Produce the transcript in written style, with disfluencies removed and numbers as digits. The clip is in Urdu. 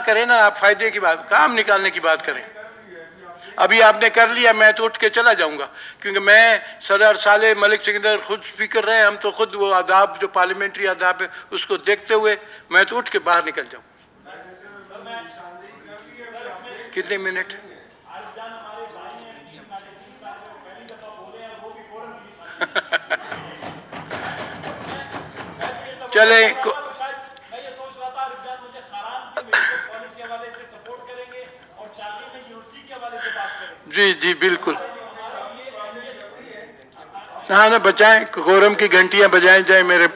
کریں نا آپ، فائدے کی بات، کام نکالنے کی بات کریں. ابھی آپ نے کر لیا، میں تو اٹھ کے چلا جاؤں گا، کیونکہ میں صدر صالح ملک سکندر خود اسپیکر رہے، ہم تو خود وہ آداب جو پارلیمنٹری آداب ہے اس کو دیکھتے ہوئے میں تو اٹھ کے باہر نکل جاؤں. کتنے منٹ؟ چلیں جی جی بالکل. ہاں نا، بچائیں، کورم کی گھنٹیاں بجائیں جائیں میرے